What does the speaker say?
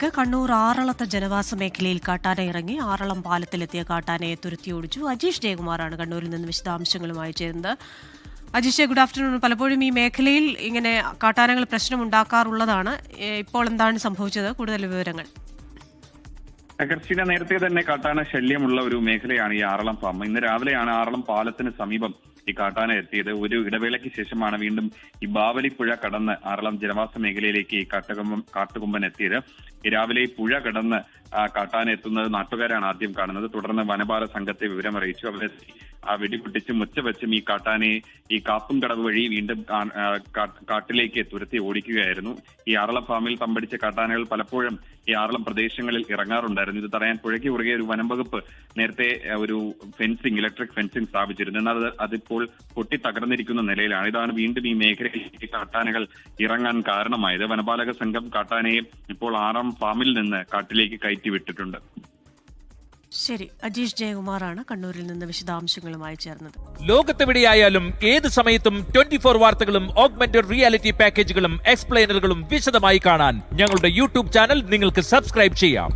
കണ്ണൂർ ആറളത്തെ ജനവാസ മേഖലയിൽ കാട്ടാന ഇറങ്ങി ആറളം പാലത്തിലെത്തിയ കാട്ടാനയെ തുരത്തിയോടിച്ചു. അജീഷ് ജയകുമാറാണ് കണ്ണൂരിൽ നിന്ന് വിശദാംശങ്ങളുമായി ചേരുന്നത്. Ajeesh, good afternoon. പലപ്പോഴും ഈ മേഖലയിൽ ഇങ്ങനെ കാട്ടാനകൾ പ്രശ്നമുണ്ടാക്കാറുള്ളതാണ്. ഇപ്പോൾ എന്താണ് സംഭവിച്ചത്? കൂടുതൽ വിവരങ്ങൾ. ക്രിസ്റ്റീന, നേരത്തെ തന്നെ കാട്ടാന ശല്യമുള്ള ഒരു മേഖലയാണ് ഈ ആറളം ഫാം. ഇന്ന് രാവിലെയാണ് ആറളം പാലത്തിന് സമീപം ഈ കാട്ടാന എത്തിയത്. ഒരു ഇടവേളയ്ക്ക് ശേഷമാണ് വീണ്ടും ഈ ബാവലിപ്പുഴ കടന്ന് ആറളം ജനവാസ മേഖലയിലേക്ക് ഈ കാട്ടുകൊമ്പൻ എത്തിയത്. ഈ രാവിലെ ഈ പുഴ കടന്ന് കാട്ടാന എത്തുന്നത് നാട്ടുകാരാണ് ആദ്യം കാണുന്നത്. തുടർന്ന് വനപാല സംഘത്തെ വിവരമറിയിച്ചു. അവരെ വെടിപൊട്ടിച്ചും മുച്ചവെച്ചും ഈ കാട്ടാനയെ ഈ കാപ്പും കടവ് വഴി വീണ്ടും കാട്ടിലേക്ക് തുരത്തി ഓടിക്കുകയായിരുന്നു. ഈ ആറളം ഫാമിൽ തമ്പടിച്ച കാട്ടാനകൾ പലപ്പോഴും ഈ ആറളം പ്രദേശങ്ങളിൽ ഇറങ്ങാറുണ്ടായിരുന്നു. ഇത് തടയാൻ പുഴയ്ക്ക് കുറുകെ ഒരു വനം വകുപ്പ് നേരത്തെ ഒരു ഫെൻസിംഗ്, ഇലക്ട്രിക് ഫെൻസിംഗ് സ്ഥാപിച്ചിരുന്നു. എന്നാൽ അതിപ്പോൾ പൊട്ടി തകർന്നിരിക്കുന്ന നിലയിലാണ്. ഇതാണ് വീണ്ടും ഈ മേഖലയിലേക്ക് കാട്ടാനകൾ ഇറങ്ങാൻ കാരണമായത്. വനപാലക സംഘം കാട്ടാനയെ ഇപ്പോൾ ആറളം ഫാമിൽ നിന്ന് കാട്ടിലേക്ക് കയറ്റി വിട്ടിട്ടുണ്ട്. ശരി, അജീഷ് ജയകുമാറാണ് കണ്ണൂരിൽ നിന്ന് വിശദാംശങ്ങളുമായി ചേർന്നത്. ലോകത്തെവിടെയായാലും ഏത് സമയത്തും 24 വാർത്തകളും ഓഗ്മെന്റഡ് റിയാലിറ്റി പാക്കേജുകളും എക്സ്പ്ലെയിനറുകളും വിശദമായി കാണാൻ ഞങ്ങളുടെ യൂട്യൂബ് ചാനൽ നിങ്ങൾക്ക് സബ്സ്ക്രൈബ് ചെയ്യാം.